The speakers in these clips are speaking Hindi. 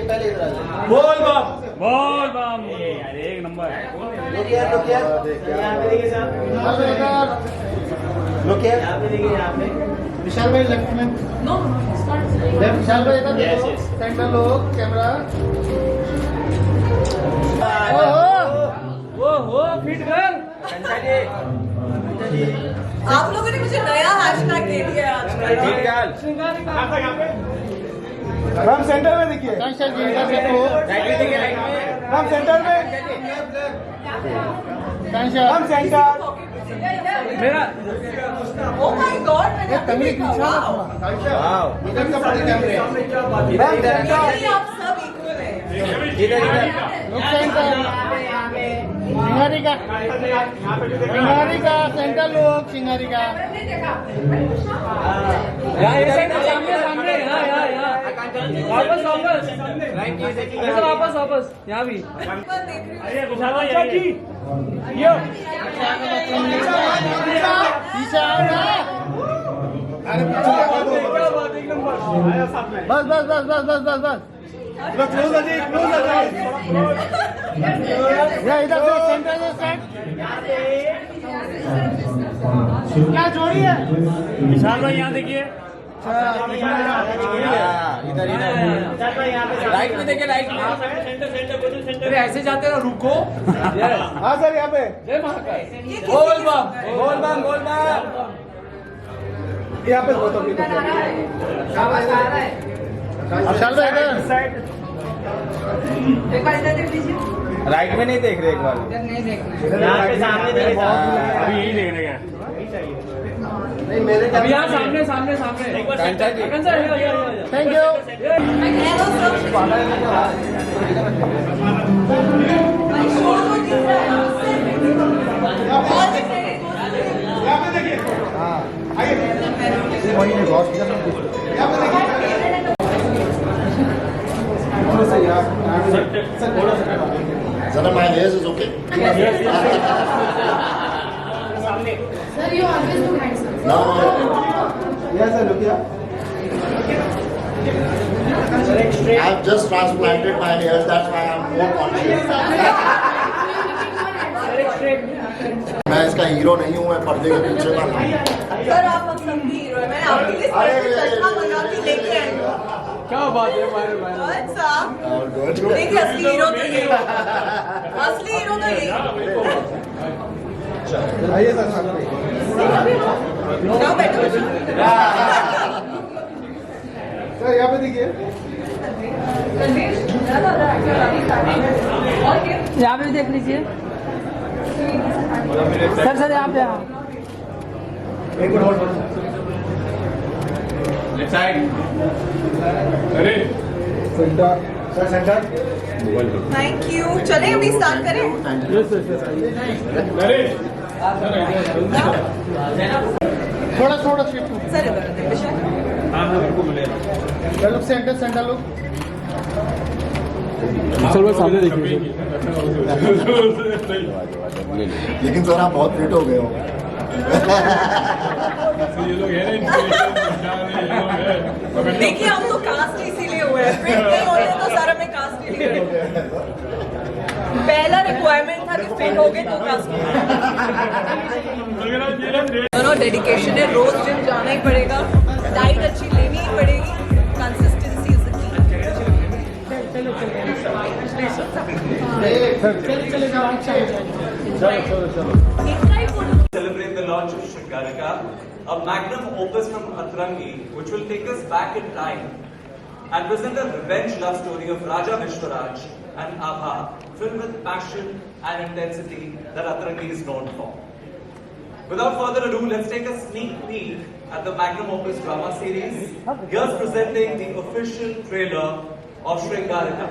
पहले इधर आ जाओ। बोल बम बोल बम। अरे एक नंबर। लुक हियर यहाँ पे देखिए साहब, लुक हियर यहाँ पे देखिए, यहाँ पे विशाल भाई लेफ्ट में। No, start. लेफ्ट विशाल भाई इधर Yes, देखो, yes. सेंटर लोग कैमरा। वो फिट गर्ल। आप लोगों ने मुझे नया हैशटैग दे दिया आज। हम सेंटर में देखिए, कांशल जी इधर देखो, हम सेंटर में, कांशल। हम सेंटर। मेरा Oh my God, मैंने ये तमिल की Wow. इधर का बड़े कैमरे हम सेंटर। Really, आप सब equal हैं। इधर लोग सेंटर। सिंगारिका, सिंगारिका सेंटर लोग, सिंगारिका। यहाँ ये साइड सामने सामने यहाँ यहाँ यहाँ वापस वापस ऐसा वापस यहाँ भी। पीछे आओ ना। अरे पीछे बस बस बस बस बस बस बस। क्लोज आ जाइए, क्लोज आ जाइए। या इधर से सेंटर से सेट। क्या जोड़ी है? विशाल भाई यहाँ देखिए। इधर राइट में देखिए, राइट में। अरे ऐसे जाते ना, रुको। हाँ सर यहाँ पे। जय महाकाल। बोल बम, बोल बम, बोल बम। यहाँ पे बहुत अभी विशाल भाई इधर। एक बार इधर देख लीजिए। राइट में नहीं देख रहे एक बार। यहाँ पे सामने देखिए। अभी यही देखने का। नहीं मेरे अभी यहाँ सामने सामने सामने। कांचा जी। कांचा, यहाँ, यहाँ, यहाँ। Thank you. Hello, sir. भाई, शोर तो दिख रहा है। All the credit goes to you. यहाँ पे देखिए। हाँ आइए। यहाँ पे देखिए। थोड़ा सा यहाँ सर, थोड़ा सा Sir, my hair is okay. Sir, you always look handsome. No. यहाँ सर रुकिए। I've just transplanted my hair, that's why I'm more conscious. मैं इसका हीरो नहीं हूँ, मैं पर्दे के पीछे का हूँ। सर, आप हम सब की हीरो है। मैं आपके लिए स्पेशल चश्मा मंगा के लेके आई हूँ। क्या बात है हमारे भाई। Good, साहब। देखिए, असली हीरो तो यही होगा। असली हीरो तो यही होगा। आइए सर सामने। जाओ बैठो। सर यहाँ पे देखिए। यहाँ पे देख लीजिए। सर सर यहाँ पे एक मिनट होल्ड लेफ्ट साइड। अरे centre sir, centre. Thank you. चले अभी स्टार्ट करें। अरे थोड़ा थोड़ा शिफ्ट। सर इधर विशाल। लोग सेंटर सेंटर लोग। चलो सामने देखिए। लेकिन सर आप बहुत फिट हो गए हो। देखिए, हम तो कास्ट इसीलिए हुए हैं। फिट नहीं होते तो सर हमें कास्ट ही नहीं हुए। पहला रिक्वायरमेंट था कि फिट हो गए तो कास्ट। दोनों डेडिकेशन है। रोज जिम जाना ही पड़ेगा, डाइट अच्छी लेनी ही पड़ेगी, consistency is the key. Celebrate the launch of Shringarika, a magnum opus from Atrangi, which will take us back in time and present a revenge love story of Raja Vishwaraj and Abha, filled with passion and intensity that Atrangi is known for. Without further ado, let's take a sneak peek at the magnum opus drama series. Here's presenting the official trailer of Shringarika.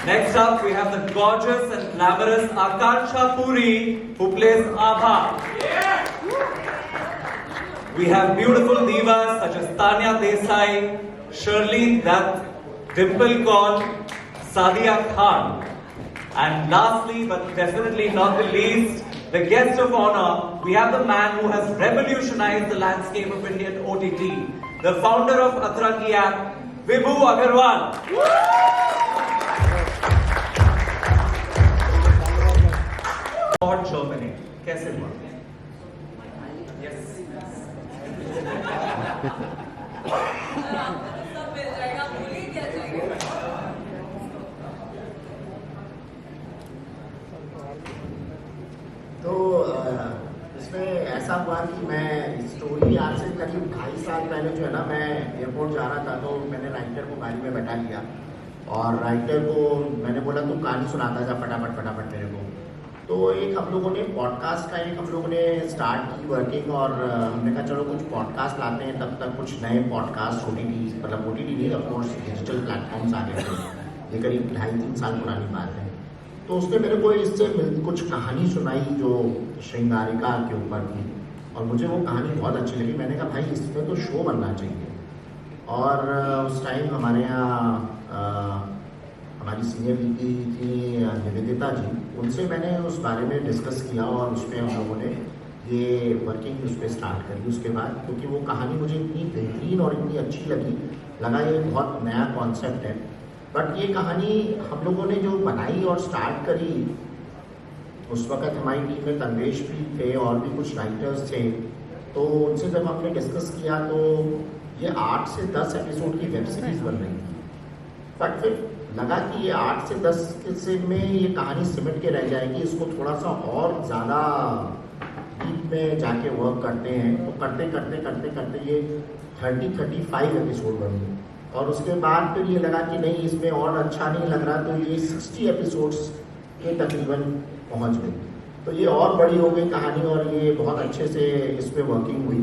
Next up, we have the gorgeous and glamorous Akansha Puri, who plays Abha. We have beautiful divas such as Tanya Desai, Shirley Dutt, Dimple Kaur, Sadia Khan. And lastly, but definitely not the least, the guest of honor, we have the man who has revolutionized the landscape of Indian OTT, the founder of Atrangi app, Vibhu Agarwal. और जर्मनी कैसे हुआ? सब मिल जाएगा, भूल ही क्या चाहिए। तो इसमें ऐसा हुआ कि मैं स्टोरी आज से करीब 2.5 साल पहले जो है ना, मैं एयरपोर्ट जा रहा था तो मैंने राइटर को गाड़ी में बैठा लिया और राइटर को मैंने बोला तू कहानी सुनाता जा फटाफट फटाफट मेरे को। तो एक हम लोगों ने पॉडकास्ट का हम लोगों ने स्टार्ट की वर्किंग और हमने कहा चलो कुछ पॉडकास्ट लाते हैं। तब तक कुछ नए पॉडकास्ट OTT मतलब OTT नहीं, ऑफकोर्स डिजिटल प्लेटफॉर्म्स आ गए थे। ये करीब 2.5-3 साल पुरानी बात है। तो उसने मेरे को इससे कुछ कहानी सुनाई जो श्रृंगारिका के ऊपर थी और मुझे वो कहानी बहुत अच्छी लगी। मैंने कहा भाई इसमें तो शो बनना चाहिए। और उस टाइम हमारे यहाँ हमारी सीनियर VP थी निवेदिता जी, उनसे मैंने उस बारे में डिस्कस किया और उसमें हम लोगों ने ये वर्किंग उस पर स्टार्ट करी। उसके बाद क्योंकि वो कहानी मुझे इतनी बेहतरीन और इतनी अच्छी लगा ये बहुत नया कॉन्सेप्ट है। बट ये कहानी हम लोगों ने जो बनाई और स्टार्ट करी, उस वक्त हमारी टीम में तन्वेश भी थे और भी कुछ राइटर्स थे। तो उनसे जब हमने डिस्कस किया तो ये 8 से 10 एपिसोड की वेब सीरीज़ बन रही थी। बट फिर लगा कि ये 8 से 10 में ये कहानी सिमट के रह जाएगी, इसको थोड़ा सा और ज़्यादा डीप में जाके वर्क करते हैं। तो करते करते करते करते ये 30-35 एपिसोड बनी और उसके बाद फिर ये लगा कि नहीं इसमें और अच्छा नहीं लग रहा, तो ये 60 एपिसोड्स के तकरीबन पहुंच गई। तो ये और बड़ी हो गई कहानी और ये बहुत अच्छे से इस पर वर्किंग हुई।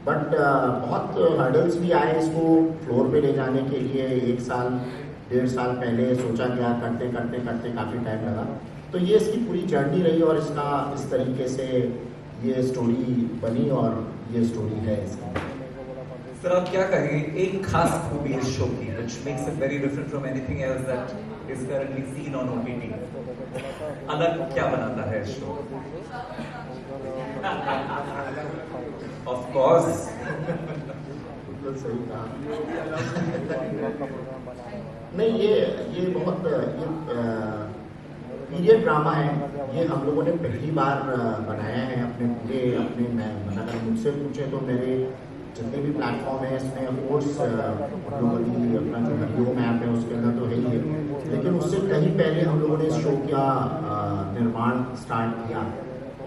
बट बहुत हर्डल्स भी आए इसको फ्लोर पे ले जाने के लिए। 1 साल 1.5 साल पहले सोचा गया, करते करते करते काफ़ी टाइम लगा। तो ये इसकी पूरी जर्नी रही और इसका इस तरीके से ये स्टोरी बनी और ये स्टोरी है इसकी। सर आप क्या कहेंगे एक खास खूबी इस शो की which makes it very different from anything else that is currently seen on OTT? अलग क्या बनाता है शो? Of course. बिल्कुल सही कहा। नहीं ये बहुत पीरियड ड्रामा है। ये हम लोगों ने पहली बार बनाया है अपने मतलब मुझसे पूछे तो मेरे जितने भी प्लेटफॉर्म है इसमें ऑफकोर्स ग्लोबली अपना जो हरिओम ऐप है उसके अंदर तो है ही है। लेकिन उससे कहीं पहले हम लोगों ने इस शो का निर्माण स्टार्ट किया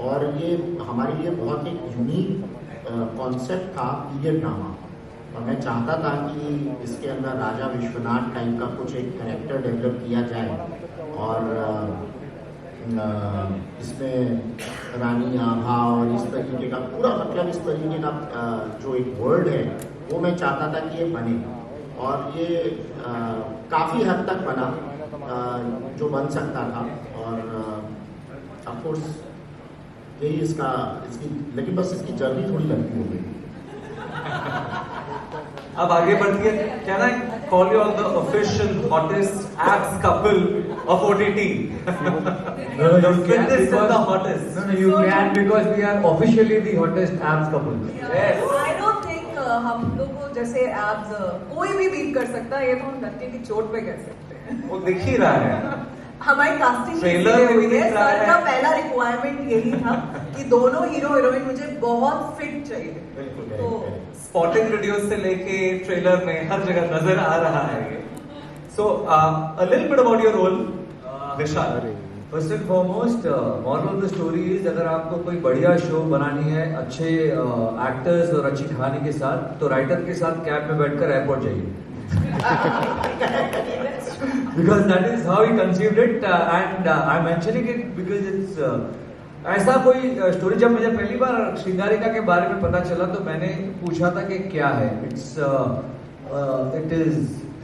और ये हमारे लिए बहुत एक यूनिक कॉन्सेप्ट था पीरियड ड्रामा। और मैं चाहता था कि इसके अंदर राजा विश्वनाथ टाइप का कुछ एक कैरेक्टर डेवलप किया जाए और इसमें रानी आभा और इस तरीके का पूरा मतलब इस तरीके का जो एक वर्ल्ड है वो मैं चाहता था कि ये बने और ये काफ़ी हद तक बना जो बन सकता था। और ऑफकोर्स यही इसकी लेकिन बस इसकी जर्नी थोड़ी लंबी हो गई। अब आगे बढ़ती है। Can I call you all the official hottest abs couple of OTT? No, you can This is the because hottest. no, you can because we are officially the hottest abs couple. Yes. I don't think हम लोग को जैसे एब्स कोई भी बीट कर सकता है, ये तो हम धक्के की चोट पे कह सकते हैं। वो दिख ही रहा है। हमारी कास्टिंग ट्रेलर में भी दिख रहा सर का है। पहला रिक्वायरमेंट यही था कि दोनों हीरो हीरोइन मुझे बहुत फिट चाहिए। बिल्कुल। तो स्पॉटिंग वीडियोस से लेके ट्रेलर में हर जगह नजर आ रहा है ये। So a little bit about your role, Vishal. First and foremost moral of the story is अगर आपको कोई बढ़िया शो बनानी है अच्छे एक्टर्स और अच्छी कहानी के साथ तो राइटर के साथ कैब में बैठकर एयरपोर्ट जाइए because that is how he conceived it and I am mentioning it because it's ऐसा कोई स्टोरी जब मुझे पहली बार श्रृंगारिका के बारे में पता चला तो मैंने पूछा था कि क्या है। It is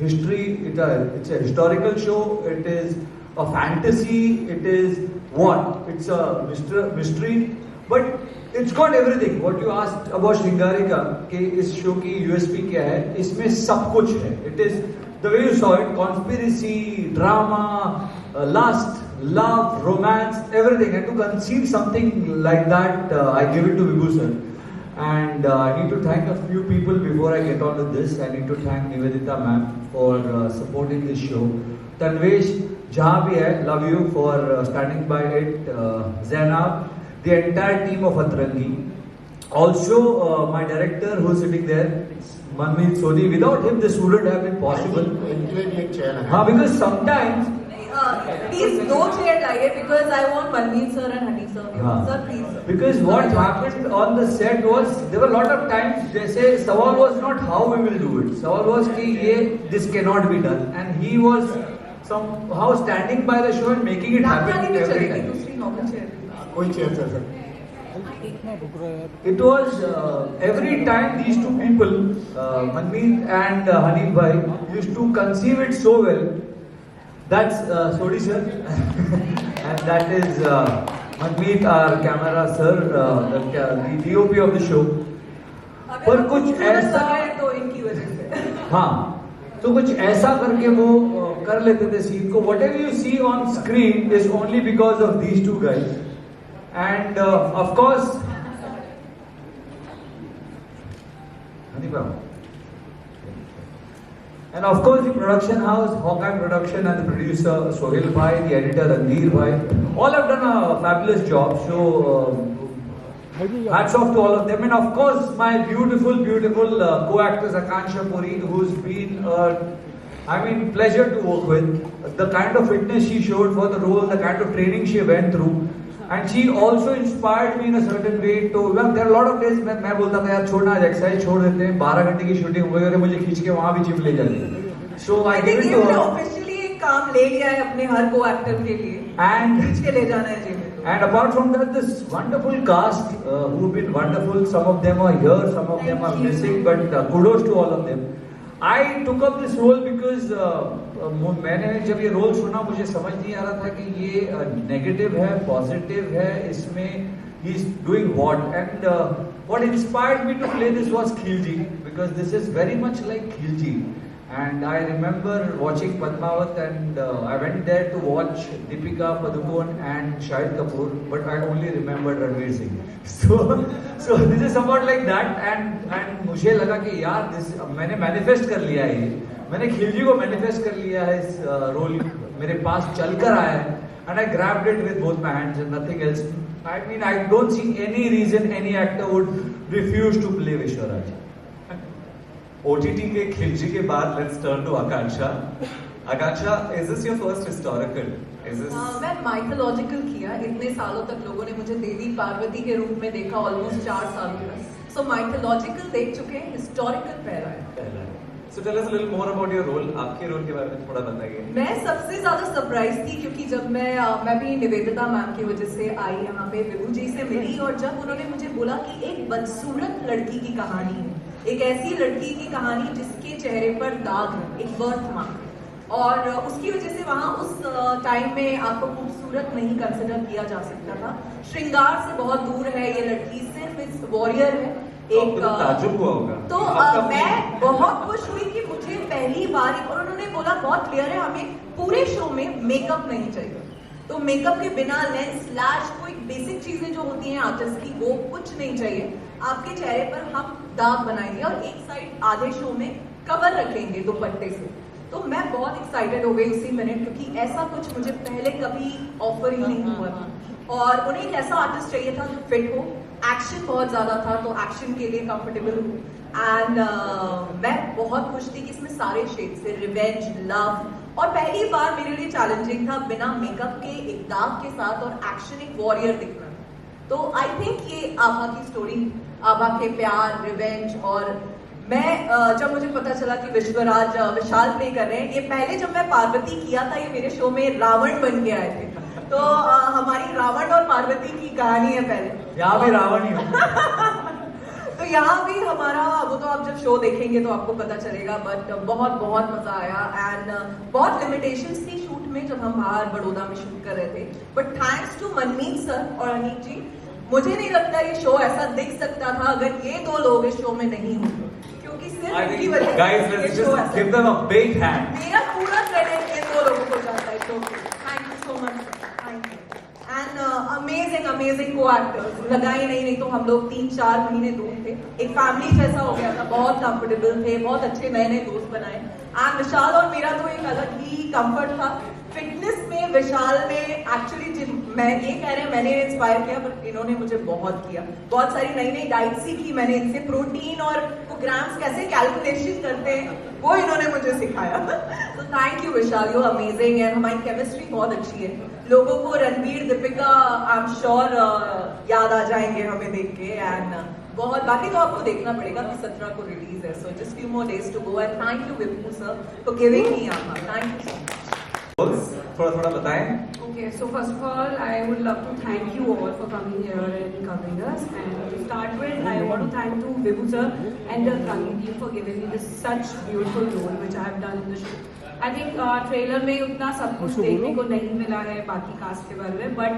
history, it's a historical show, it is a fantasy, it is what? It's a mystery, but it's got everything. What you asked about Shringarika, कि इस शो की USP क्या है? इसमें सब कुछ है. It is the way you saw it, conspiracy, drama, lust, love, romance, everything. And to conceive something like that, I give it to Vibhu sir. And I need to thank a few people before I get on to this. I need to thank Nivedita ma'am for supporting this show. Tanvesh, jahan bhi hai, love you for standing by it. Zainab, the entire team of Atrangi. Also, my director who is sitting there, Manmeet Sodhi. Without him, this wouldn't have been possible. इनके लिए भी एक चेयर लगा हाँ, because sometimes प्लीज दो चेयर लाइए because I want Manmeet sir and Honey sir हाँ. Sir please Because what happened on the set was there were a lot of times जैसे सवाल was not how we will do it. सवाल was कि ये this cannot be done and he was somehow standing by the show and making it happen every time. दूसरी नॉर्मल चेयर कोई chair sir It was every time these two people, Manmeet and Hanif Bhai, used to conceive it so well. That's Sodhi sir, and that is Manmeet, our camera sir, the DOP of the show. पर कुछ ऐसा तो इनकी वजह से हाँ, तो कुछ ऐसा करके वो कर लेते थे सीन को. Whatever you see on screen is only because of these two guys, and of course. And of course the production house, Hawkeye Production, and the producer Sohail Bhai, the editor Ranveer Bhai, all have done a fabulous job. So hats off to all of them. And of course my beautiful co-actress Akansha Puri, who's been pleasure to work with. The kind of fitness she showed for the role, the kind of training she went through. And she also inspired me in a certain way to, well, there are a lot of days मैं बोलता था यार छोड़ना आज एक्सरसाइज छोड़ देते हैं 12 घंटे की शूटिंग हो गई और मुझे खींच के वहाँ भी जिम ले जाते. So I give it to her. Officially एक काम ले लिया है अपने हर को एक्टर के लिए And खींच के ले जाना है gym. And apart from that, this wonderful cast who've been wonderful. Some of them are here, some of them are missing, but kudos to all of them. I took up this role because मैंने जब ये रोल सुना मुझे समझ नहीं आ रहा था कि ये नेगेटिव है, पॉजिटिव है, इसमें he is doing what, and what inspired me to play this was Khilji, because this is very much like Khilji. And I remember watching Padmavat, and I went there to watch Deepika Padukone and Shahid Kapoor, but I only remembered Ranveer Singh. So this is somewhat like that, and मुझे लगा कि यार this मैंने manifest कर लिया है, मैंने खिलजी को manifest कर लिया है, इस रोल मेरे पास चल कर आया है, and I grabbed it with both my hands and nothing else. I mean, I don't see any reason any actor would refuse to play Vishwaraj. OTT के खिलजी के बाद let's turn to Akansha. Akansha, is this your first historical? Is this? मैं माइथोलॉजिकल किया. इतने सालों तक लोगों ने मुझे देवी पार्वती के रूप में देखा, ऑलमोस्ट 4 साल तक. सो माइथोलॉजिकल देख चुके हैं, हिस्टोरिकल पहला है. So tell us a little more about your role. आपके रोल के बारे में थोड़ा बताइए. मैं सबसे ज्यादा सरप्राइज थी क्योंकि जब मैं भी निवेदिता मैम की वजह से आई यहाँ पे, विभू जी से मिली, और जब उन्होंने मुझे बोला कि एक बदसूरत लड़की की कहानी है, एक ऐसी लड़की की कहानी जिसके चेहरे पर दाग है, एक बर्थ मार्क, और उसकी वजह से वहाँ उस टाइम में आपको खूबसूरत नहीं कंसिडर किया जा सकता था. श्रृंगार से बहुत दूर है ये लड़की, सिर्फ इस वॉरियर है. एक ताजुब हुआ होगा. तो मैं बहुत खुश हुई कि मुझे पहली बार, और उन्होंने बोला बहुत क्लियर है, हमें पूरे शो में मेकअप नहीं चाहिए. तो मेकअप के बिना लेंस स्लैश कोई बेसिक चीजें जो होती हैं आर्टिस्ट की, वो कुछ नहीं चाहिए. आपके चेहरे पर हम दाग बनाएंगे और एक साइड आधे शो में कवर रखेंगे दुपट्टे से. तो मैं बहुत एक्साइटेड हो गई उसी मिनट, क्योंकि ऐसा कुछ मुझे पहले कभी ऑफर ही नहीं हुआ था. और उन्हें एक ऐसा आर्टिस्ट चाहिए था जो फिट हो. एक्शन बहुत ज्यादा था, तो एक्शन के लिए कंफर्टेबल हूँ. एंड मैं बहुत खुश थी कि इसमें सारे शेड्स थे, रिवेंज, लव, और पहली बार मेरे लिए चैलेंजिंग था बिना मेकअप के, एक दाग के साथ, और एक्शन, एक वॉरियर दिखना. तो आई थिंक ये आभा की स्टोरी, आभा के प्यार, रिवेंज, और मैं जब मुझे पता चला कि विश्वराज विशाल प्ले कर रहे हैं, ये पहले जब मैं पार्वती किया था, ये मेरे शो में रावण बन के आए थे. तो हमारी रावण और पार्वती की कहानी है पहले. यहाँ भी रावण ही हो. तो यहाँ भी हमारा, वो तो आप जब शो देखेंगे तो आपको पता चलेगा. बट बहुत बहुत मजा आया. एंड बहुत लिमिटेशंस थी शूट में जब हम बाहर बड़ौदा में शूट कर रहे थे. But thanks to Manmeet sir और अनीक जी, मुझे नहीं लगता ये शो ऐसा दिख सकता था अगर ये दो लोग इस शो में नहीं होते, क्योंकि सिर्फ इनकी वजह से Guys, let's just give them a big hand. मेरा पूरा क्रेडिट इन दो लोगों को जाता है show. Thank you so much. Thank you. And amazing को एक्टर्स लगा ही नहीं तो हम लोग 3-4 महीने दूर थे, एक फैमिली जैसा हो गया था, बहुत कंफर्टेबल थे, बहुत अच्छे नए दोस्त बनाए। एंड विशाल और मेरा तो एक अलग ही कंफर्ट था फिटनेस में। विशाल ने एक्चुअली मैं ये कह रहे हैं मैंने इंस्पायर किया, बट इन्होंने मुझे बहुत किया, बहुत सारी नई डाइट सीखी मैंने इनसे, प्रोटीन और वो ग्राम्स कैसे कैलकुलेशन करते हैं वो इन्होंने मुझे सिखाया। तो thank you Vishal, you amazing. And हमारी केमिस्ट्री बहुत अच्छी है, लोगों को Ranveer Deepika I am sure याद आ जाएंगे हमें देख के। एंड बहुत बाकी तो आपको देखना पड़ेगा कि 17 को रिलीज है, so just few more days to go. And thank you Vipu sir for giving me Abha, thank you so much. थोड़ा बताएं। Okay, so first of all, I would love to thank you all for coming here and covering us. And to start with, I want to thank to Vibhu sir and the Atrangi team for giving me this such beautiful role which I have done in the show. I think trailer में उतना सब कुछ देखने को नहीं मिला है बाकी कास्ट के बारे में, but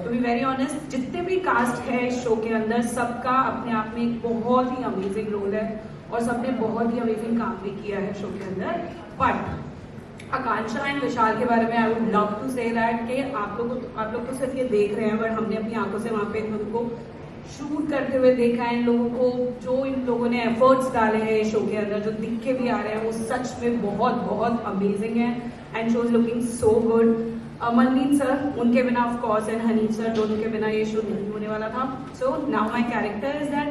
to be very honest, जितने भी कास्ट है इस शो के अंदर सबका अपने आप में एक बहुत ही अमेजिंग रोल है और सबने बहुत ही अमेजिंग काम भी किया है शो के अंदर। बट आकांक्षा एंड विशाल के बारे में I would love to say that कि आप लोग तो सिर्फ ये देख रहे हैं, बट हमने अपनी आंखों से वहाँ पे उनको शूट करते हुए देखा है। इन लोगों को जो इन लोगों ने एफर्ट्स डाले हैं शो के अंदर, जो दिख के भी आ रहे हैं, वो सच में बहुत अमेजिंग है and show is looking so good. Manmeet sir, उनके बिना of course, and Hanif sir, दोनों के बिना ये शो नहीं होने वाला था। So now my character is that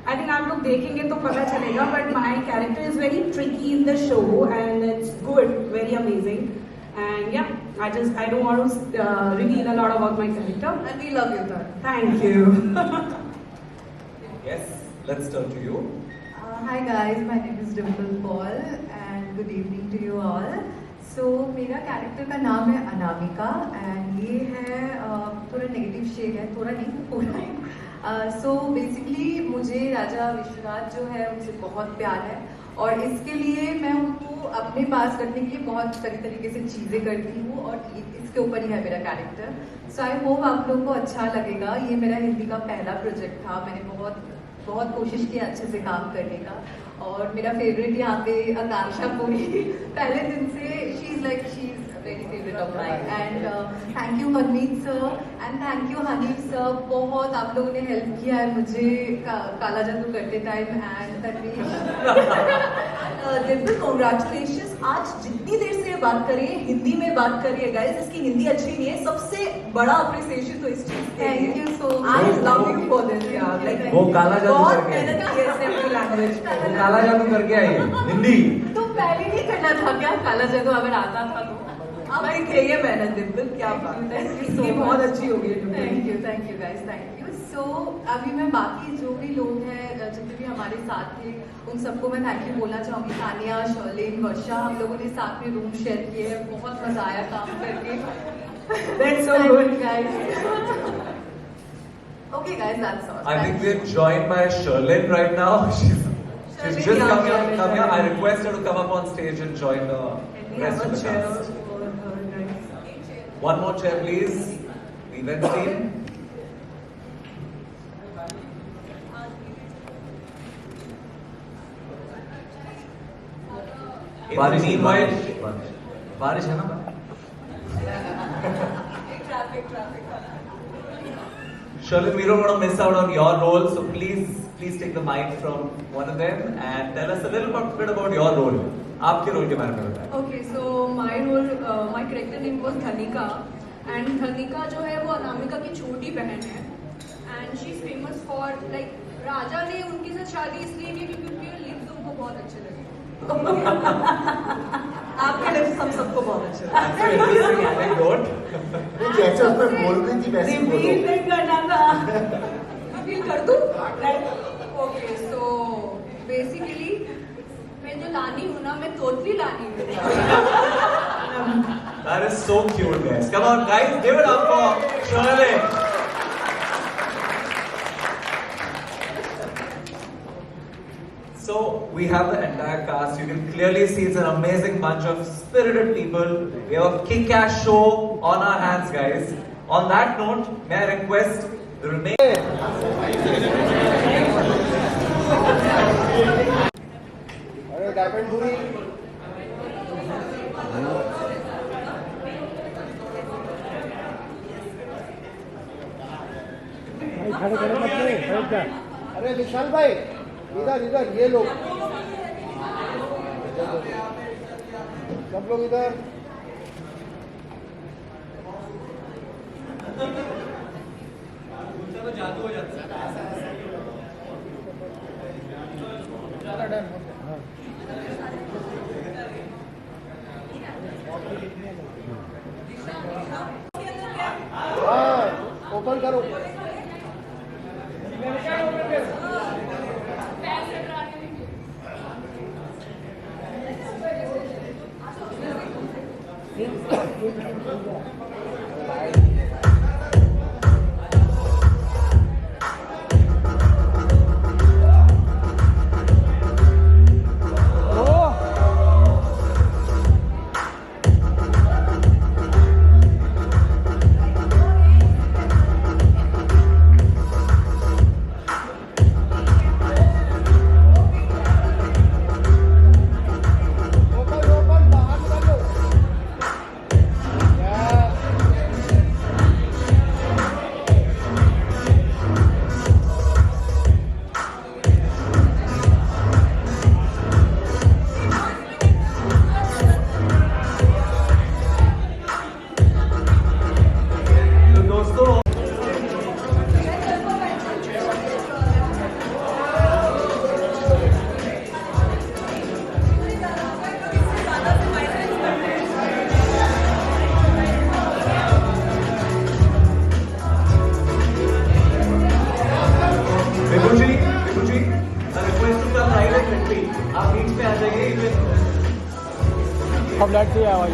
I think आप लोग देखेंगे तो पता चलेगा, but my character is very tricky in the show and it's good, very amazing. And yeah, I don't want to reveal a lot about my character. And we love you, sir. Thank you. Yes, let's turn to you. Hi guys, my name is Dimple Paul and good evening to you all. So मेरा कैरेक्टर का नाम है अनामिका एंड ये है थोड़ा नेगेटिव शेड है, थोड़ा नहीं पूरा है। सो बेसिकली मुझे राजा विश्वराज जो है उनसे बहुत प्यार है और इसके लिए मैं उनको अपने पास रखने के लिए बहुत तरीके से चीज़ें करती हूँ और इसके ऊपर ही है मेरा कैरेक्टर। सो आई होप आप लोगों को अच्छा लगेगा। ये मेरा हिंदी का पहला प्रोजेक्ट था, मैंने बहुत कोशिश की अच्छे से काम करने का और मेरा फेवरेट यहाँ पे आकांक्षा पूरी पहले दिन से she is very favourite of mine. And thank you Manmeet sir and thank you Hanif sir, बहुत आप लोगों ने हेल्प किया है मुझे काला जादू करते टाइम। एंड दिव्य कॉन्ग्रेचुलेशन, आज जितनी देर से बात कर रही है हिंदी में बात कर रही है गाइस, इसकी हिंदी अच्छी नहीं है, सबसे बड़ा अप्रिसिएशन तो इस चीज के thank you so I love you for this यार, लाइक वो काला जादू बहुत करके आई। मेहनत की है इसने अपनी लैंग्वेज पे। काला जादू करके आई हिंदी। तो पहले नहीं करना था क्या काला जादू, अगर आता था तो? अब देखिए मेहनत दिव्य क्या बात है, इसकी बहुत अच्छी हो गई। Thank you guys, thank you. So अभी मैं बाकी जो भी लोग हैं जितने भी हमारे साथ थे उन सबको मैं थैंक यू बोलना चाहूँगी। तानिया, शर्लिन, वर्षा, हम लोगों ने साथ में रूम शेयर किए हैं, बहुत मजा आया काम करके। That's so good, guys. Okay guys, that's all. I think we're joined by Sherlyn right now. She's just come here. I request her to come up on stage and join the And we have rest a of the chair cast. for her, guys. One more chair, please. The event team. बारिश Meanwhile, बारिश है ना। Sherlyn, we don't want to miss out on your role, so please take the mic from one of them and tell us a little bit about your role. आपके रोल के बारे में बताएं। Okay, so my role, my character name was Dhanika, and Dhanika जो है वो अनामिका की छोटी बहन है, and she is famous for like राजा ने उनके साथ शादी इसलिए की क्योंकि उनके लिप्स उनको बहुत अच्छे लगे। आपके लिप्स हम सबको बहुत अच्छे लगे। That's an interesting anecdote. वो जैसे उसमें बोल रही थी वैसे ही बोलो। रिवील नहीं करना था। रिवील कर दूं? Okay, so basically मैं जो लानी हूँ ना, मैं तोतली लानी हूँ। That is so cute, guys. Come on, guys, give it up for Sherlyn. So we have the entire cast. You can clearly see it's an amazing bunch of spirited people. We have a kick-ass show on our hands, guys. On that note, may I request the remaining. अरे डायमंड पूरी अरे विशाल भाई इधर इधर ये लोग सब लोग इधर जादू हो जाता है। हाँ ओपन करो आप बीच में आ जाइए। अब लाइट से आवाज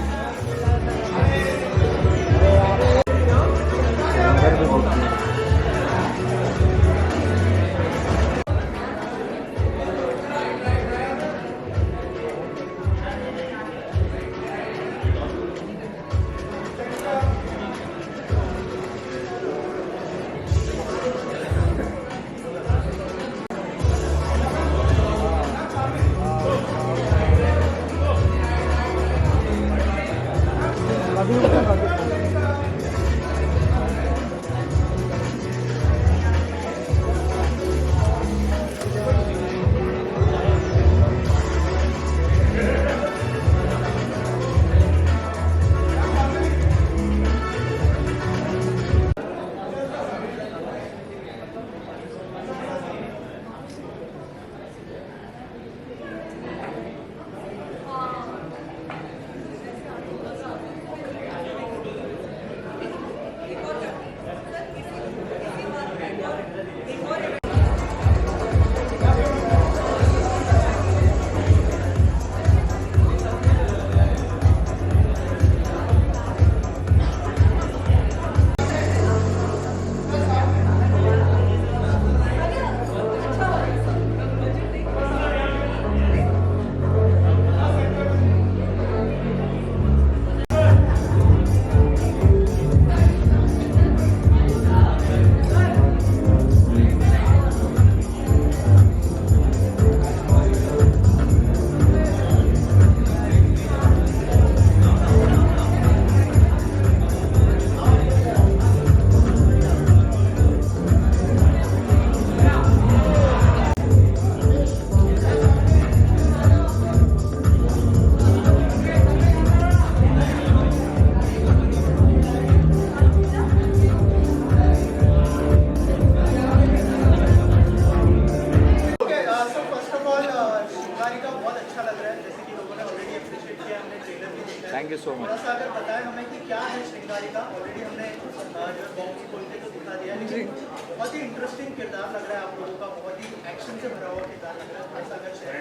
थैंक यू सो मच। थोड़ा सा अगर बताएं हमें कि क्या है श्रृंगारिका। ऑलरेडी हमने जो बॉक्स खोल के तो दिखा दिया, लेकिन बहुत ही इंटरेस्टिंग किरदार लग रहा है आप लोगों का, बहुत ही एक्शन से भरा हुआ किरदार लग रहा है। थोड़ा सा अगर शेयर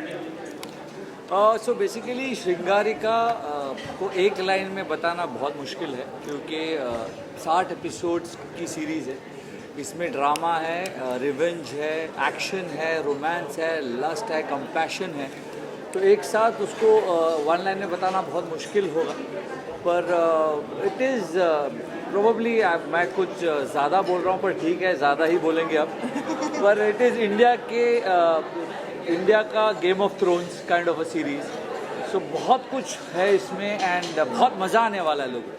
सो बेसिकली श्रृंगारिका को एक लाइन में बताना बहुत मुश्किल है, क्योंकि 60 एपिसोड्स की सीरीज़ है। इसमें ड्रामा है, रिवेंज है, एक्शन है, रोमांस है, लस्ट है, कंपैशन है। तो एक साथ उसको वन लाइन में बताना बहुत मुश्किल होगा, पर इट इज़ प्रोबेबली मैं कुछ ज़्यादा बोल रहा हूँ, पर ठीक है, ज़्यादा ही बोलेंगे अब। पर इट इज़ इंडिया का game of thrones kind of a series. So बहुत कुछ है इसमें एंड बहुत मज़ा आने वाला है लोगों को।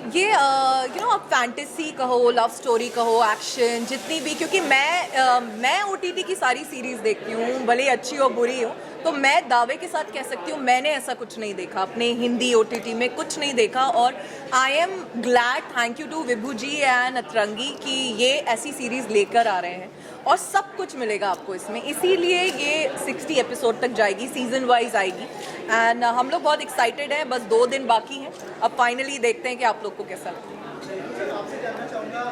ये आप फैंटेसी कहो, लव स्टोरी कहो, एक्शन, जितनी भी, क्योंकि मैं OTT की सारी सीरीज़ देखती हूँ, भले ही अच्छी हो बुरी हो, तो मैं दावे के साथ कह सकती हूँ मैंने ऐसा कुछ नहीं देखा अपने हिंदी OTT में, कुछ नहीं देखा। और I am glad, thank you to Vibhu ji and Atrangi कि ये ऐसी सीरीज़ लेकर आ रहे हैं और सब कुछ मिलेगा आपको इसमें, इसीलिए ये 60 एपिसोड तक जाएगी, सीजन वाइज आएगी। एंड हम लोग बहुत एक्साइटेड हैं, बस 2 दिन बाकी हैं, अब फाइनली देखते हैं कि आप लोग को कैसा लगता है। आपसे जानना चाहूँगा,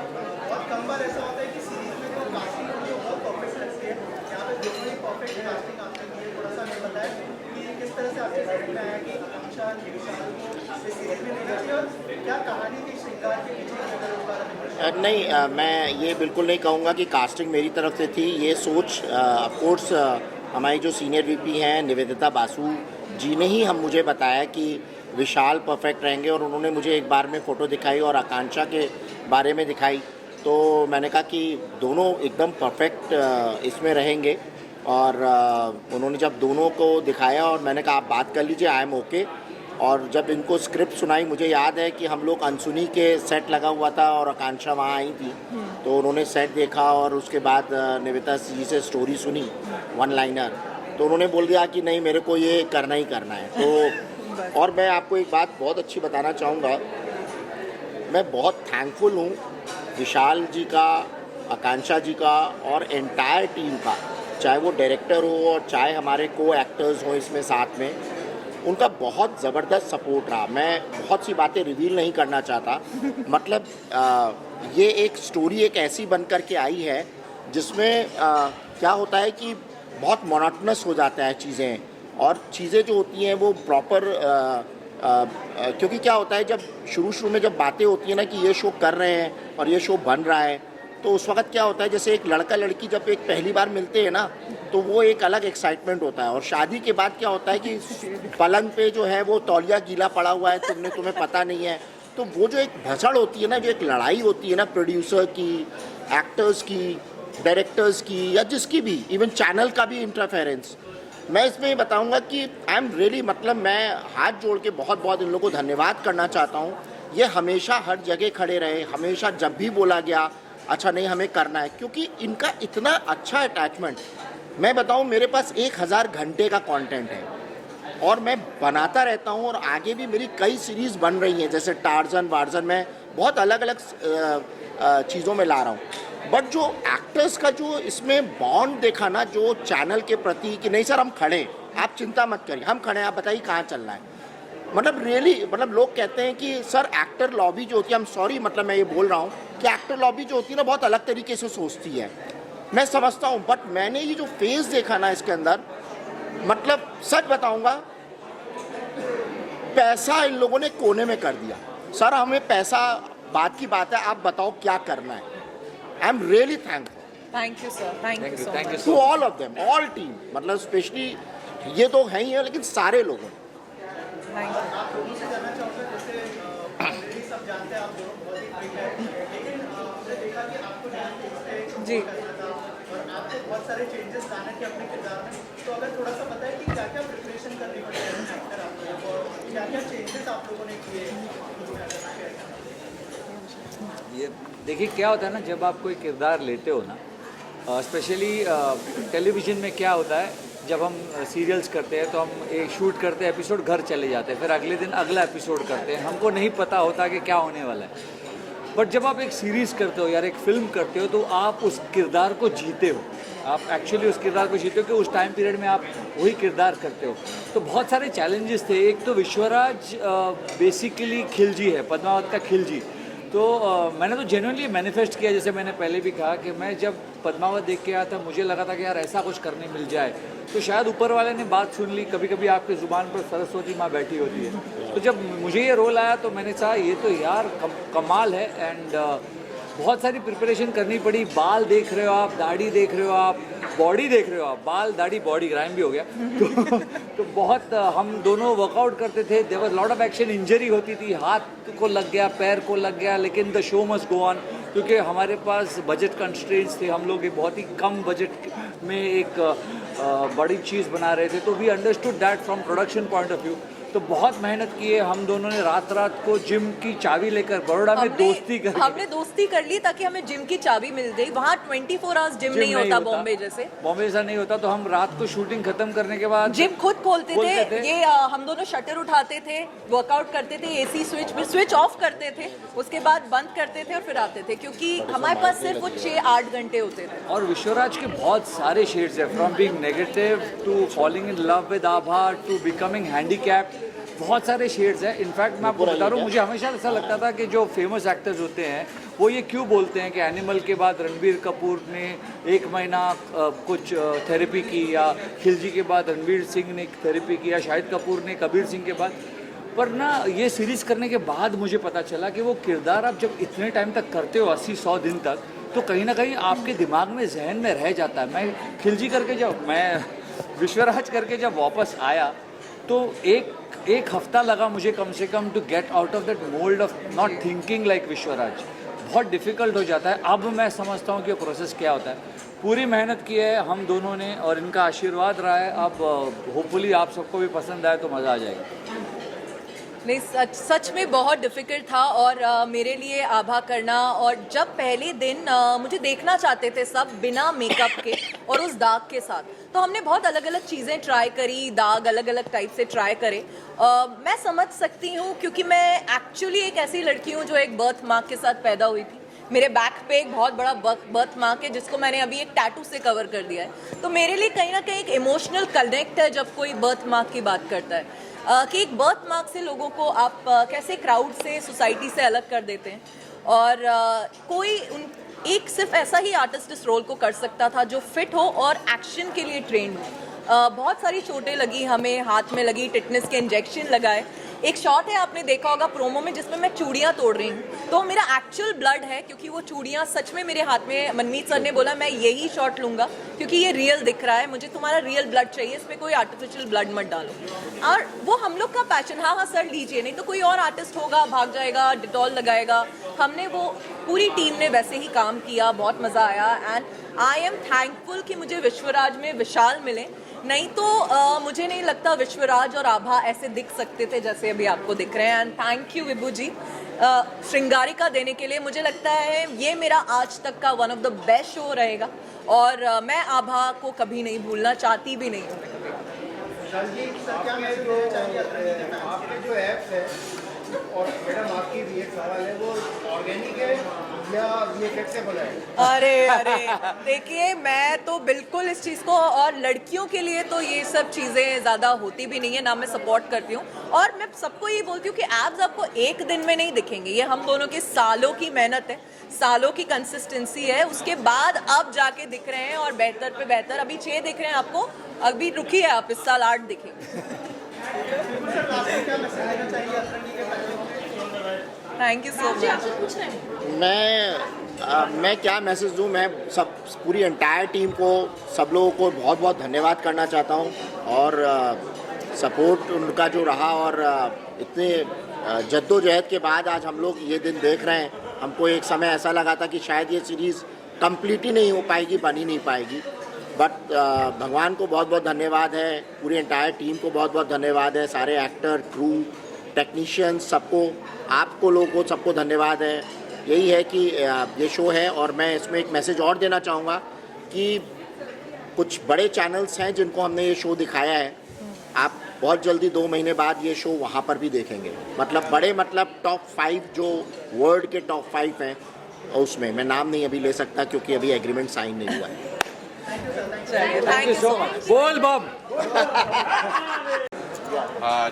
बहुत कम बार ऐसा होता है कि सीरीज में जो कास्टिंग होती है बहुत परफेक्ट लगती है, यहाँ पे दोनों ही परफेक्ट कास्टिंग आपने की है। थोड़ा सा हमें बताया कि किस तरह से आपके समझ में आया कि आकांक्षा विशाल को इस सीरीज में लेना चाहिए और क्या कहानी की श्रृंगार के पीछे अगर उस बारे में नहीं, मैं ये बिल्कुल नहीं कहूँगा कि कास्टिंग मेरी तरफ से थी। ये सोच ऑफकोर्स हमारी जो सीनियर VP हैं निवेदिता बासु जी ने ही मुझे बताया कि विशाल परफेक्ट रहेंगे, और उन्होंने मुझे एक बार में फ़ोटो दिखाई और आकांक्षा के बारे में दिखाई, तो मैंने कहा कि दोनों एकदम परफेक्ट इसमें रहेंगे। और उन्होंने जब दोनों को दिखाया और मैंने कहा आप बात कर लीजिए, आई एम ओके। और जब इनको स्क्रिप्ट सुनाई, मुझे याद है कि हम लोग अनसुनी के सेट लगा हुआ था और आकांक्षा वहाँ आई थी, तो उन्होंने सेट देखा और उसके बाद निवेदिता जी से स्टोरी सुनी, 1 लाइनर, तो उन्होंने बोल दिया कि नहीं मेरे को ये करना ही करना है। तो और मैं आपको एक बात बहुत अच्छी बताना चाहूँगा, मैं बहुत थैंकफुल हूँ विशाल जी का, आकांक्षा जी का और एंटायर टीम का, चाहे वो डायरेक्टर हो और चाहे हमारे को एक्टर्स हो इसमें साथ में, उनका बहुत ज़बरदस्त सपोर्ट रहा। मैं बहुत सी बातें रिवील नहीं करना चाहता, मतलब ये एक स्टोरी एक ऐसी बन कर के आई है जिसमें क्या होता है कि बहुत मोनोटोनस हो जाता है चीज़ें, और चीज़ें जो होती हैं वो प्रॉपर क्योंकि क्या होता है जब शुरू में जब बातें होती हैं ना कि ये शो कर रहे हैं और ये शो बन रहा है, तो उस वक्त क्या होता है जैसे एक लड़का लड़की जब एक पहली बार मिलते हैं ना, तो वो एक अलग एक्साइटमेंट होता है। और शादी के बाद क्या होता है कि पलंग पे जो है वो तौलिया गीला पड़ा हुआ है, तुम्हें पता नहीं है, तो वो जो एक भसड़ होती है ना, जो एक लड़ाई होती है ना प्रोड्यूसर की, एक्टर्स की, डायरेक्टर्स की, या जिसकी भी, इवन चैनल का भी इंटरफेरेंस, मैं इसमें ये बताऊंगा कि आई एम रियली, मतलब मैं हाथ जोड़ के बहुत बहुत इन लोगों को धन्यवाद करना चाहता हूँ। ये हमेशा हर जगह खड़े रहे, हमेशा जब भी बोला गया अच्छा नहीं हमें करना है, क्योंकि इनका इतना अच्छा अटैचमेंट, मैं बताऊं मेरे पास 1000 घंटे का कंटेंट है और मैं बनाता रहता हूं, और आगे भी मेरी कई सीरीज़ बन रही हैं, जैसे टार्जन वार्जन, मैं बहुत अलग अलग चीज़ों में ला रहा हूं। बट जो एक्टर्स का जो इसमें बॉन्ड देखा ना, जो चैनल के प्रति कि नहीं सर हम खड़े, आप चिंता मत करिए हम खड़े हैं, आप बताइए कहाँ चल रहा है, मतलब रियली, मतलब लोग कहते हैं कि सर एक्टर लॉबी जो होती है, I'm सॉरी, मतलब मैं ये बोल रहा हूँ कि एक्टर लॉबी जो होती है ना बहुत अलग तरीके से सोचती है, मैं समझता हूँ, बट मैंने ये जो फेस देखा ना इसके अंदर, मतलब सच बताऊँगा, पैसा इन लोगों ने कोने में कर दिया। सर हमें पैसा बात की बात है, आप बताओ क्या करना है। I am really thankful, thank you sir, thank you so much to all of them, all team, मतलब स्पेशली ये तो है ही है, लेकिन सारे लोगों। आप लोगों से जानना चाहूँगा, जैसे ऑलरेडी सब जानते हैं आप दोनों बहुत ही क्विक है, लेकिन हमने देखा कि आपको जी करना था और आपको बहुत सारे चेंजेस लाने के अपने किरदार में, तो अगर थोड़ा सा बताएं कि क्या क्या प्रिपरेशन करनी पड़ी है एक्टर आप लोगों को, और क्या क्या चेंजेस आप लोगों ने किए। ये देखिए क्या होता है ना, जब आप कोई किरदार लेते हो ना, स्पेशली टेलीविज़न में क्या होता है, जब हम सीरियल्स करते हैं तो हम एक शूट करते हैं एपिसोड, घर चले जाते हैं, फिर अगले दिन अगला एपिसोड करते हैं, हमको नहीं पता होता कि क्या होने वाला है। बट जब आप एक सीरीज़ करते हो यार, एक फिल्म करते हो, तो आप उस किरदार को जीते हो, आप एक्चुअली उस किरदार को जीते हो कि उस टाइम पीरियड में आप वही किरदार करते हो। तो बहुत सारे चैलेंजेस थे। एक तो विश्वराज बेसिकली खिलजी है, पद्मावत का खिलजी, तो मैंने तो जेन्युइनली मैनिफेस्ट किया, जैसे मैंने पहले भी कहा कि मैं जब पद्मावत देख के आया था मुझे लगा था कि यार ऐसा कुछ करने मिल जाए, तो शायद ऊपर वाले ने बात सुन ली। कभी कभी आपके ज़ुबान पर सरस्वती माँ बैठी होती है, तो जब मुझे ये रोल आया तो मैंने कहा ये तो यार कमाल है। एंड बहुत सारी प्रिपरेशन करनी पड़ी। बाल देख रहे हो आप, दाढ़ी देख रहे हो आप, बॉडी देख रहे हो आप, बाल दाढ़ी बॉडी राइम भी हो गया तो बहुत हम दोनों वर्कआउट करते थे। There was lot of action, injury होती थी, हाथ को लग गया, पैर को लग गया, लेकिन the show must go on, क्योंकि हमारे पास बजट कंस्ट्रेंट्स थे। हम लोग एक बहुत ही कम बजट में एक बड़ी चीज़ बना रहे थे, तो we understood that from production point of view. तो बहुत मेहनत की है हम दोनों ने, रात रात को जिम की चाबी लेकर बड़ोड़ा में दोस्ती कर, हमने दोस्ती कर ली ताकि हमें जिम की चाबी मिल गई। वहाँ 24 आवर्स जिम नहीं होता बॉम्बे जैसे। बॉम्बे जैसा नहीं होता, तो हम रात को शूटिंग खत्म करने के बाद जिम खुद खोलते थे। ये हम दोनों शटर उठाते थे, वर्कआउट करते थे, एसी स्विच ऑफ करते थे, उसके बाद बंद करते थे और फिर आते थे, क्योंकि हमारे पास सिर्फ वो 6-8 घंटे होते थे। और विश्वराज के बहुत सारे शेड्स हैं, from being negative to falling in love with Abha to becoming handicapped, बहुत सारे शेड्स हैं। इनफैक्ट मैं आपको बता रहा हूँ, मुझे हमेशा ऐसा लगता था कि जो फेमस एक्टर्स होते हैं वो ये क्यों बोलते हैं कि एनिमल के बाद रणबीर कपूर ने 1 महीना कुछ थेरेपी की, या खिलजी के बाद रणबीर सिंह ने थेरेपी की, या शाहिद कपूर ने कबीर सिंह के बाद। पर ना ये सीरीज़ करने के बाद मुझे पता चला कि वो किरदार आप जब इतने टाइम तक करते हो, 80-100 दिन तक, तो कहीं ना कहीं आपके दिमाग में, जहन में रह जाता है। मैं खिलजी करके जब मैं विश्वराज करके जब वापस आया तो एक हफ्ता लगा मुझे कम से कम to get out of that mould of not thinking like Vishwaraj. बहुत डिफ़िकल्ट हो जाता है। अब मैं समझता हूँ कि प्रोसेस क्या होता है। पूरी मेहनत की है हम दोनों ने और इनका आशीर्वाद रहा है। अब होपफुली आप सबको भी पसंद आए तो मज़ा आ जाएगा। नहीं, सच में बहुत डिफ़िकल्ट था और मेरे लिए आभा करना, और जब पहले दिन मुझे देखना चाहते थे सब बिना मेकअप के और उस दाग के साथ, तो हमने बहुत अलग अलग चीज़ें ट्राई करी, दाग अलग अलग टाइप से ट्राई करे। मैं समझ सकती हूँ क्योंकि मैं एक्चुअली एक ऐसी लड़की हूँ जो एक बर्थ मार्क के साथ पैदा हुई थी। मेरे बैक पे एक बहुत बड़ा बर्थ मार्क है जिसको मैंने अभी एक टैटू से कवर कर दिया है। तो मेरे लिए कहीं ना कहीं एक इमोशनल कनेक्ट है जब कोई बर्थ मार्क की बात करता है, कि एक बर्थ मार्क से लोगों को आप कैसे क्राउड से, सोसाइटी से अलग कर देते हैं। और कोई एक सिर्फ ऐसा ही आर्टिस्ट इस रोल को कर सकता था जो फिट हो और एक्शन के लिए ट्रेंड हो। बहुत सारी चोटें लगी हमें, हाथ में लगी, टिटनेस के इंजेक्शन लगाए। एक शॉट है, आपने देखा होगा प्रोमो में, जिसमें मैं चूड़ियाँ तोड़ रही हूँ, तो मेरा एक्चुअल ब्लड है क्योंकि वो चूड़ियाँ सच में मेरे हाथ में। मनमीत सर ने बोला मैं यही शॉट लूँगा क्योंकि ये रियल दिख रहा है, मुझे तुम्हारा रियल ब्लड चाहिए, इसमें कोई आर्टिफिशियल ब्लड मत डालो। और वो हम लोग का पैशन। हाँ सर लीजिए, नहीं तो कोई और आर्टिस्ट होगा, भाग जाएगा, डिटॉल लगाएगा। हमने वो पूरी टीम ने वैसे ही काम किया, बहुत मज़ा आया। एंड आई एम थैंकफुल कि मुझे विश्वराज में विशाल मिले, नहीं तो मुझे नहीं लगता विश्वराज और आभा ऐसे दिख सकते थे जैसे अभी आपको दिख रहे हैं। एंड थैंक यू विभू जी श्रृंगारिका देने के लिए। मुझे लगता है ये मेरा आज तक का one of the best show रहेगा और मैं आभा को कभी नहीं भूलना चाहती भी नहीं हूँ। आपके जो ऐप्स है और मैडम आपकी भी एक सवाल है, वो ऑर्गेनिक है या वीएफएक्स से बना है? अरे देखिए, मैं तो बिल्कुल इस चीज़ को, और लड़कियों के लिए तो ये सब चीज़ें ज़्यादा होती भी नहीं है, ना मैं सपोर्ट करती हूँ। और मैं सबको ये बोलती हूँ कि एब्स आपको एक दिन में नहीं दिखेंगे, ये हम दोनों की सालों की मेहनत है, सालों की कंसिस्टेंसी है, उसके बाद अब जाके दिख रहे हैं और बेहतर पे बेहतर। अभी 6 दिख रहे हैं आपको, अभी रुकी है आप, इस साल 8 दिखेंगे। Thank you so much. मैं क्या मैसेज दूँ? मैं सब पूरी एंटायर टीम को, सब लोगों को बहुत बहुत धन्यवाद करना चाहता हूँ और सपोर्ट उनका जो रहा, और इतने जद्दोजहद के बाद आज हम लोग ये दिन देख रहे हैं। हमको एक समय ऐसा लगा था कि शायद ये सीरीज़ कंप्लीट ही नहीं हो पाएगी, बन ही नहीं पाएगी, बट भगवान को बहुत बहुत धन्यवाद है, पूरी एंटायर टीम को बहुत बहुत धन्यवाद है, सारे एक्टर, क्रू, टेक्नीशियंस, सबको, आपको लोगों को सबको धन्यवाद है। यही है कि ये शो है, और मैं इसमें एक मैसेज और देना चाहूँगा कि कुछ बड़े चैनल्स हैं जिनको हमने ये शो दिखाया है, आप बहुत जल्दी 2 महीने बाद ये शो वहाँ पर भी देखेंगे। मतलब बड़े, मतलब टॉप 5 जो वर्ल्ड के टॉप 5 हैं, उसमें मैं नाम नहीं अभी ले सकता क्योंकि अभी एग्रीमेंट साइन नहीं हुआ है। Thank you so much. बोल बम।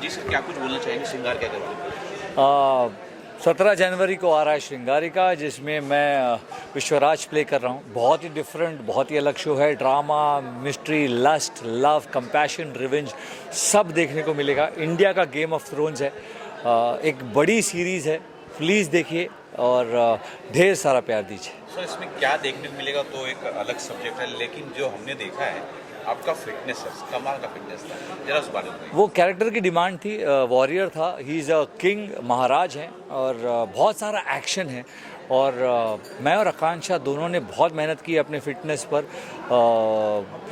जी सर, क्या कुछ बोलना चाहेंगे श्रृंगार के बारे में? 17 जनवरी को आ रहा है श्रृंगारिका, जिसमें मैं विश्वराज प्ले कर रहा हूँ। बहुत ही डिफरेंट, बहुत ही अलग शो है। Drama, mystery, lust, love, compassion, revenge सब देखने को मिलेगा। इंडिया का गेम ऑफ थ्रोन्स है, एक बड़ी सीरीज़ है। प्लीज़ देखिए और ढेर सारा प्यार दीजिए। सर, इसमें क्या देखने को मिलेगा तो एक अलग सब्जेक्ट है, लेकिन जो हमने देखा है आपका फिटनेस है, कमाल का फिटनेस था, जरा उस बारे में। वो कैरेक्टर की डिमांड थी, वॉरियर था, ही इज़ अ किंग, महाराज हैं, और बहुत सारा एक्शन है, और मैं और आकांक्षा दोनों ने बहुत मेहनत की अपने फिटनेस पर।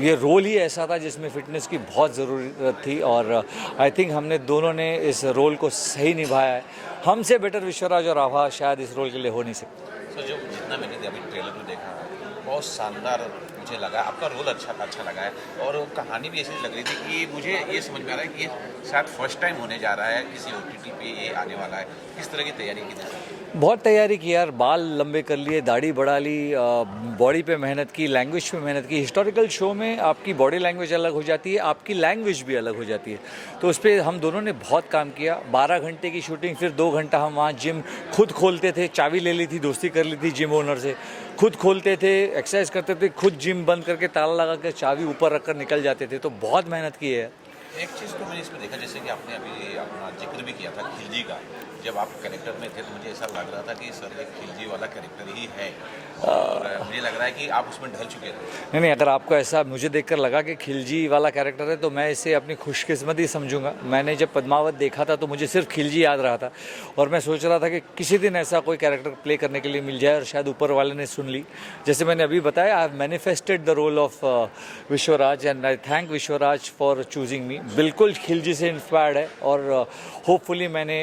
ये रोल ही ऐसा था जिसमें फ़िटनेस की बहुत ज़रूरत थी और आई थिंक हमने दोनों ने इस रोल को सही निभाया है। हमसे बेटर विश्वराज और आभा शायद इस रोल के लिए हो नहीं सकते। सर जो जितना मैंने अभी ट्रेलर में देखा बहुत शानदार मुझे लगा, आपका रोल अच्छा लगा है और कहानी भी ऐसी लग रही थी कि मुझे ये समझ में आ रहा है कि ये शायद फर्स्ट टाइम होने जा रहा है, किसी OTT पे ये आने वाला है। किस तरह की तैयारी की थी? बहुत तैयारी की यार, बाल लंबे कर लिए, दाढ़ी बढ़ा ली, बॉडी पे मेहनत की, लैंग्वेज पे मेहनत की। हिस्टोरिकल शो में आपकी बॉडी लैंग्वेज अलग हो जाती है, आपकी लैंग्वेज भी अलग हो जाती है, तो उस पर हम दोनों ने बहुत काम किया। 12 घंटे की शूटिंग, फिर 2 घंटा हम वहाँ जिम खुद खोलते थे, चाबी ले ली थी, दोस्ती कर ली थी जिम ओनर से, खुद खोलते थे, एक्सरसाइज करते थे, खुद जिम बंद करके ताला लगा के चाबी ऊपर रखकर निकल जाते थे, तो बहुत मेहनत की है। एक चीज़ तो मैंने इसमें देखा, जैसे कि आपने अभी अपना जिक्र भी किया था खिलजी का, जब आप कैरेक्टर में थे तो मुझे ऐसा लग रहा था कि सर एक खिलजी वाला कैरेक्टर ही है और मुझे लग रहा है कि आप उसमें ढल चुके थे। नहीं, अगर आपको ऐसा मुझे देखकर लगा कि खिलजी वाला कैरेक्टर है तो मैं इसे अपनी खुशकिस्मती समझूंगा। मैंने जब पद्मावत देखा था तो मुझे सिर्फ खिलजी याद रहा था और मैं सोच रहा था कि किसी दिन ऐसा कोई कैरेक्टर प्ले करने के लिए मिल जाए और शायद ऊपर वाले ने सुन ली। जैसे मैंने अभी बताया, I have manifested the role of Vishwaraj and I thank Vishwaraj for choosing me. बिल्कुल खिलजी से इंस्पायर्ड है और होपफुली मैंने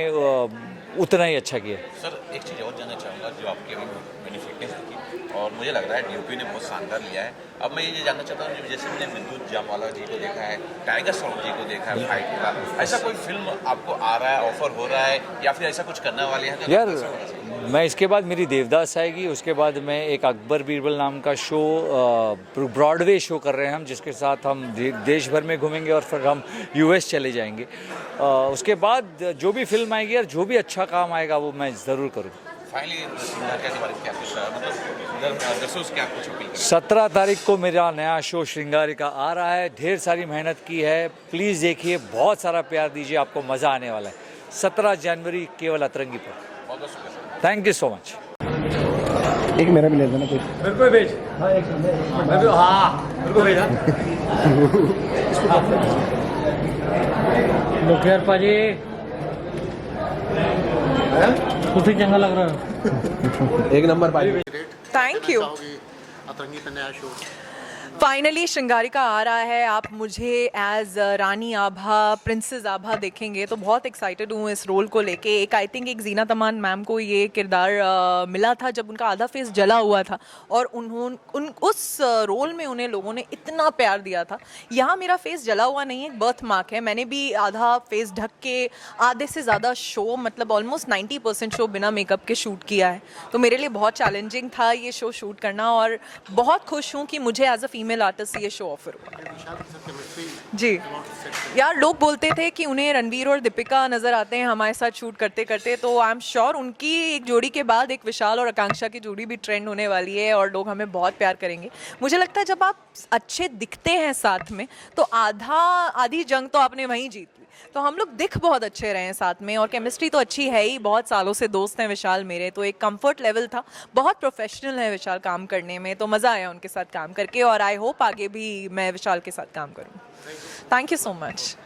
उतना ही अच्छा किया। सर एक चीज़ और जानना चाहूँगा, जो आपकी अभी मैंने फिटनेस की और मुझे लग रहा है DOP ने बहुत शानदार लिया है। अब मैं ये जानना चाहता हूँ, जैसे मैंने विद्युत जामवाला जी को देखा है, टाइगर श्रॉफ जी को देखा है फाइट का, ऐसा कोई फिल्म आपको आ रहा है, ऑफर हो रहा है या फिर ऐसा कुछ करने वाले हैं? यार मैं इसके बाद मेरी देवदास आएगी, उसके बाद मैं एक अकबर बीरबल नाम का शो ब्रॉडवे शो कर रहे हैं हम, जिसके साथ हम देश भर में घूमेंगे और फिर हम US चले जाएंगे। उसके बाद जो भी फिल्म आएगी यार, जो भी अच्छा काम आएगा वो मैं ज़रूर करूँ। फाइनली श्रृंगारिका के बारे में क्या कुछ मतलब क्या कुछ अपील करें? 17 तारीख को मेरा नया शो श्रृंगारिका आ रहा है। ढेर सारी मेहनत की है, प्लीज़ देखिए, बहुत सारा प्यार दीजिए, आपको मज़ा आने वाला है। 17 जनवरी केवल अतरंगी पर। बहुत बहुत शुक्रिया। Thank you so much. एक मेरा भी ले देना कुछ। मेरे को भेज। हाँ एक मैं भी, हाँ मेरे को भेजा। लोग यार पाजी कुछ चंगा लग रहा है। एक नंबर पाजी। Thank you. अतरंगी का नया शो फाइनली श्रृंगारिका आ रहा है। आप मुझे एज रानी आभा, प्रिंसेस आभा देखेंगे तो बहुत एक्साइटेड हूँ इस रोल को लेके। एक आई थिंक एक जीनत अमान मैम को ये किरदार मिला था जब उनका आधा फेस जला हुआ था और उस रोल में उन्हें लोगों ने इतना प्यार दिया था। यहाँ मेरा फेस जला हुआ नहीं है, बर्थ मार्क है। मैंने भी आधा फेस ढक के आधे से ज़्यादा शो, मतलब ऑलमोस्ट 90% शो बिना मेकअप के शूट किया है, तो मेरे लिए बहुत चैलेंजिंग था ये शो शूट करना और बहुत खुश हूँ कि मुझे एज अ फीमेल आर्टिस्ट ये शो ऑफर हुआ। जी यार, लोग बोलते थे कि उन्हें रणवीर और दीपिका नजर आते हैं हमारे साथ शूट करते करते, तो आई एम श्योर उनकी एक जोड़ी के बाद एक विशाल और आकांक्षा की जोड़ी भी ट्रेंड होने वाली है और लोग हमें बहुत प्यार करेंगे। मुझे लगता है जब आप अच्छे दिखते हैं साथ में तो आधी जंग तो आपने वहीं जीत ली। तो हम लोग दिख बहुत अच्छे रहे हैं साथ में और केमिस्ट्री तो अच्छी है ही, बहुत सालों से दोस्त हैं विशाल मेरे, तो एक कंफर्ट लेवल था। बहुत प्रोफेशनल है विशाल काम करने में, तो मज़ा आया उनके साथ काम करके और आई होप आगे भी मैं विशाल के साथ काम करूँ। Thank you so much.